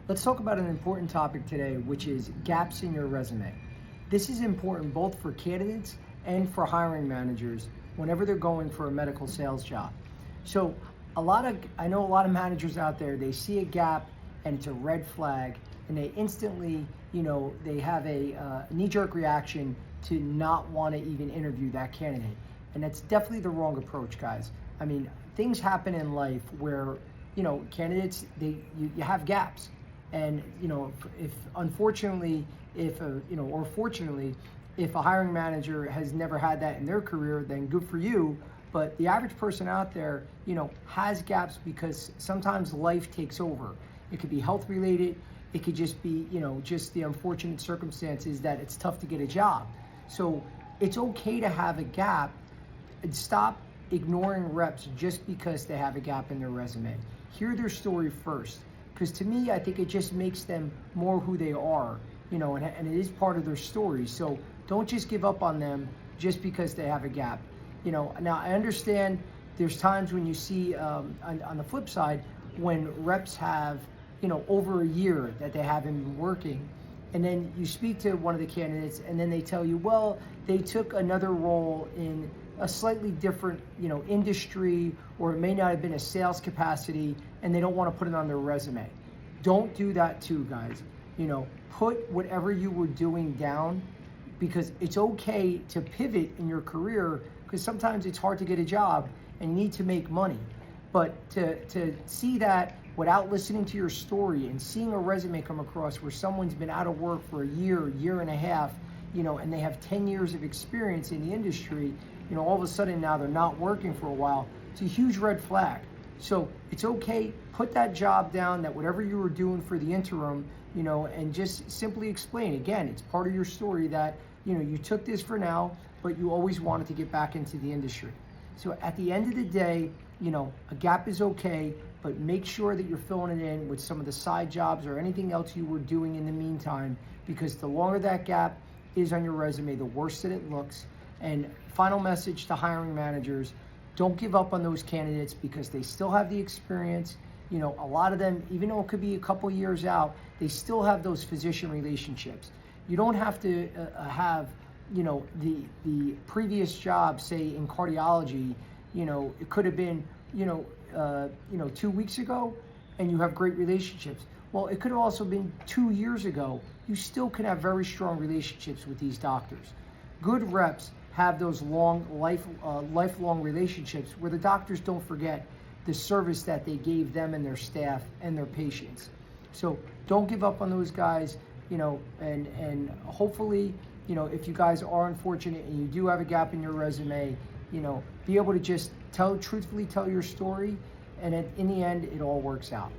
Let's talk about an important topic today, which is gaps in your resume. This is important both for candidates and for hiring managers whenever they're going for a medical sales job. So I know a lot of managers out there, they see a gap and it's a red flag and they instantly, they have a knee-jerk reaction to not want to even interview that candidate. And that's definitely the wrong approach, guys. I mean, things happen in life where, candidates, you have gaps. And if unfortunately, or fortunately, if a hiring manager has never had that in their career, then good for you. But the average person out there, has gaps because sometimes life takes over. It could be health related. It could just be, just the unfortunate circumstances that it's tough to get a job. So it's okay to have a gap and stop ignoring reps just because they have a gap in their resume. Hear their story first. Because to me, I think it just makes them more who they are, and it is part of their story. So don't just give up on them just because they have a gap. Now I understand there's times when you see on the flip side, when reps have, over a year that they haven't been working, and then you speak to one of the candidates and then they tell you, well, they took another role in a slightly different, industry, or it may not have been a sales capacity, and they don't want to put it on their resume. Don't do that too, guys. Put whatever you were doing down, because it's okay to pivot in your career, because sometimes it's hard to get a job and you need to make money. But to see that without listening to your story and seeing a resume come across where someone's been out of work for a year and a half, and they have 10 years of experience in the industry, all of a sudden now they're not working for a while, it's a huge red flag. So it's okay, put that job down, that whatever you were doing for the interim, and just simply explain. Again, it's part of your story that, you took this for now, but you always wanted to get back into the industry. So at the end of the day, a gap is okay, but make sure that you're filling it in with some of the side jobs or anything else you were doing in the meantime, because the longer that gap is on your resume, the worse that it looks. And final message to hiring managers, don't give up on those candidates because they still have the experience. A lot of them, even though it could be a couple years out, they still have those physician relationships. You don't have to have, the previous job, say in cardiology, it could have been, 2 weeks ago, and you have great relationships. Well, it could have also been 2 years ago. You still can have very strong relationships with these doctors. Good reps have those lifelong relationships where the doctors don't forget the service that they gave them and their staff and their patients. So don't give up on those guys, and hopefully, if you guys are unfortunate and you do have a gap in your resume, be able to just truthfully tell your story, and in the end, it all works out.